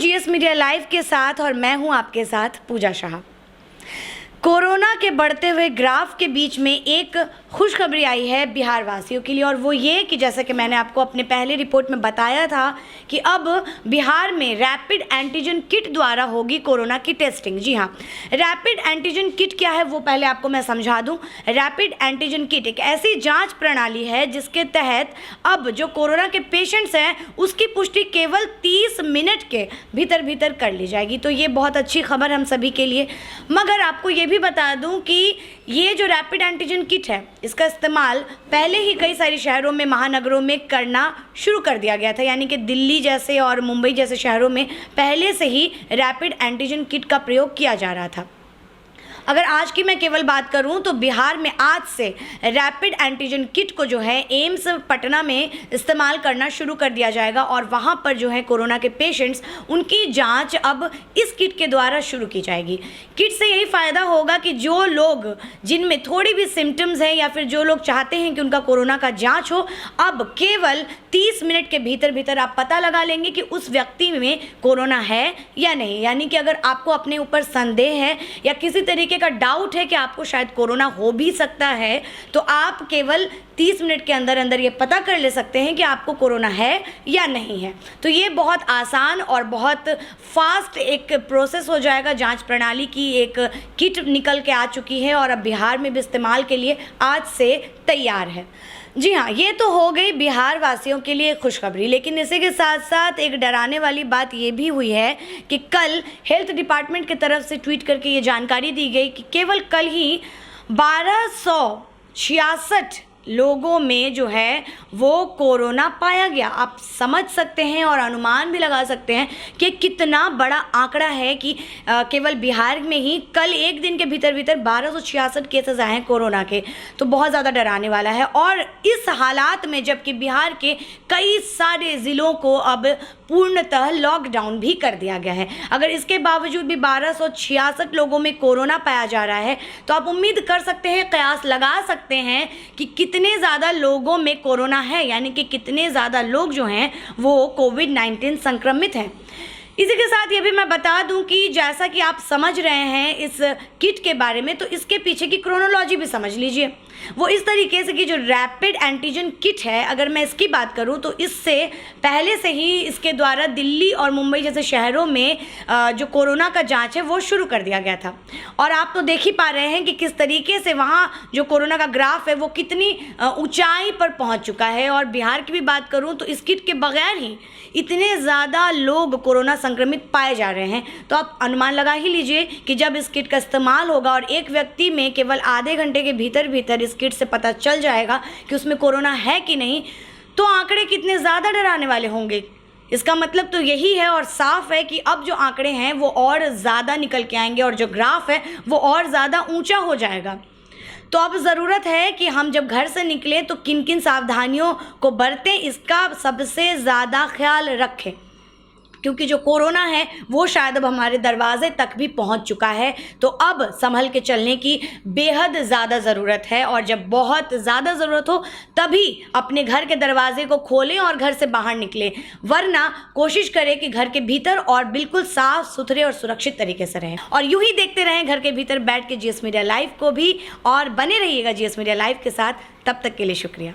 GS media live के साथ और मैं हूं आपके साथ पूजा शाह। कोरोना के बढ़ते हुए ग्राफ के बीच में एक खुशखबरी आई है बिहार वासियों के लिए, और वो ये कि जैसा कि मैंने आपको अपने पहले रिपोर्ट में बताया था कि अब बिहार में रैपिड एंटीजन किट द्वारा होगी कोरोना की टेस्टिंग। जी हाँ, रैपिड एंटीजन किट क्या है वो पहले आपको मैं समझा दूं। रैपिड एंटीजन किट एक ऐसी जांच प्रणाली है जिसके तहत अब जो कोरोना के पेशेंट्स हैं उसकी पुष्टि केवल 30 मिनट के भीतर कर ली जाएगी। तो ये बहुत अच्छी खबर हम सभी के लिए। मगर आपको ये भी बता दूं कि ये जो रैपिड एंटीजन किट है इसका इस्तेमाल पहले ही कई सारे शहरों में, महानगरों में करना शुरू कर दिया गया था। यानी कि दिल्ली जैसे और मुंबई जैसे शहरों में पहले से ही रैपिड एंटीजन किट का प्रयोग किया जा रहा था। अगर आज की मैं केवल बात करूं तो बिहार में आज से रैपिड एंटीजन किट को जो है एम्स पटना में इस्तेमाल करना शुरू कर दिया जाएगा, और वहां पर जो है कोरोना के पेशेंट्स उनकी जांच अब इस किट के द्वारा शुरू की जाएगी। किट से यही फ़ायदा होगा कि जो लोग जिनमें थोड़ी भी सिम्टम्स हैं या फिर जो लोग चाहते हैं कि उनका कोरोना का जाँच हो, अब केवल 30 मिनट के भीतर आप पता लगा लेंगे कि उस व्यक्ति में कोरोना है या नहीं। यानी कि अगर आपको अपने ऊपर संदेह है या किसी तरीके का डाउट है कि आपको शायद कोरोना हो भी सकता है, तो आप केवल 30 मिनट के अंदर ये पता कर ले सकते हैं कि आपको कोरोना है या नहीं है। तो ये बहुत आसान और बहुत फास्ट एक प्रोसेस हो जाएगा। जांच प्रणाली की एक किट निकल के आ चुकी है और अब बिहार में भी इस्तेमाल के लिए आज से तैयार है। जी हाँ, ये तो हो गई बिहार वासियों के लिए खुशखबरी, लेकिन इसी के साथ साथ एक डराने वाली बात ये भी हुई है कि कल हेल्थ डिपार्टमेंट की तरफ से ट्वीट करके ये जानकारी दी गई कि केवल कल ही 1266 लोगों में जो है वो कोरोना पाया गया। आप समझ सकते हैं और अनुमान भी लगा सकते हैं कि कितना बड़ा आंकड़ा है कि केवल बिहार में ही कल एक दिन के भीतर 1266 केसेस आए हैं कोरोना के। तो बहुत ज़्यादा डराने वाला है। और इस हालात में जबकि बिहार के कई सारे ज़िलों को अब पूर्णतः लॉकडाउन भी कर दिया गया है, अगर इसके बावजूद भी 1266 लोगों में कोरोना पाया जा रहा है तो आप उम्मीद कर सकते हैं, कयास लगा सकते हैं कि कितने ज़्यादा लोगों में कोरोना है, यानी कि कितने ज़्यादा लोग जो हैं वो कोविड-19 संक्रमित हैं। इसी के साथ ये भी मैं बता दूं कि जैसा कि आप समझ रहे हैं इस किट के बारे में, तो इसके पीछे की क्रोनोलॉजी भी समझ लीजिए। वो इस तरीके से कि जो रैपिड एंटीजन किट है, अगर मैं इसकी बात करूं तो इससे पहले से ही इसके द्वारा दिल्ली और मुंबई जैसे शहरों में जो कोरोना का जांच है वो शुरू कर दिया गया था। और आप तो देख ही पा रहे हैं कि किस तरीके से वहाँ जो कोरोना का ग्राफ है वो कितनी ऊंचाई पर पहुँच चुका है। और बिहार की भी बात करूँ तो इस किट के बगैर ही इतने ज़्यादा लोग कोरोना संक्रमित पाए जा रहे हैं। तो आप अनुमान लगा ही लीजिए कि जब इस किट का इस्तेमाल होगा और एक व्यक्ति में केवल आधे घंटे के भीतर इस किट से पता चल जाएगा कि उसमें कोरोना है कि नहीं, तो आंकड़े कितने ज़्यादा डराने वाले होंगे। इसका मतलब तो यही है और साफ है कि अब जो आंकड़े हैं वो और ज़्यादा निकल के आएंगे और जो ग्राफ है वो और ज़्यादा ऊंचा हो जाएगा। तो अब ज़रूरत है कि हम जब घर से निकलें तो किन किन सावधानियों को बरतें, इसका सबसे ज़्यादा ख्याल रखें, क्योंकि जो कोरोना है वो शायद अब हमारे दरवाजे तक भी पहुंच चुका है। तो अब संभल के चलने की बेहद ज़्यादा ज़रूरत है, और जब बहुत ज़्यादा ज़रूरत हो तभी अपने घर के दरवाजे को खोलें और घर से बाहर निकलें, वरना कोशिश करें कि घर के भीतर और बिल्कुल साफ़ सुथरे और सुरक्षित तरीके से रहें। और यूँ ही देखते रहें घर के भीतर बैठ के जीएस मीडिया लाइव को भी, और बने रहिएगा जीएस मीडिया लाइव के साथ। तब तक के लिए शुक्रिया।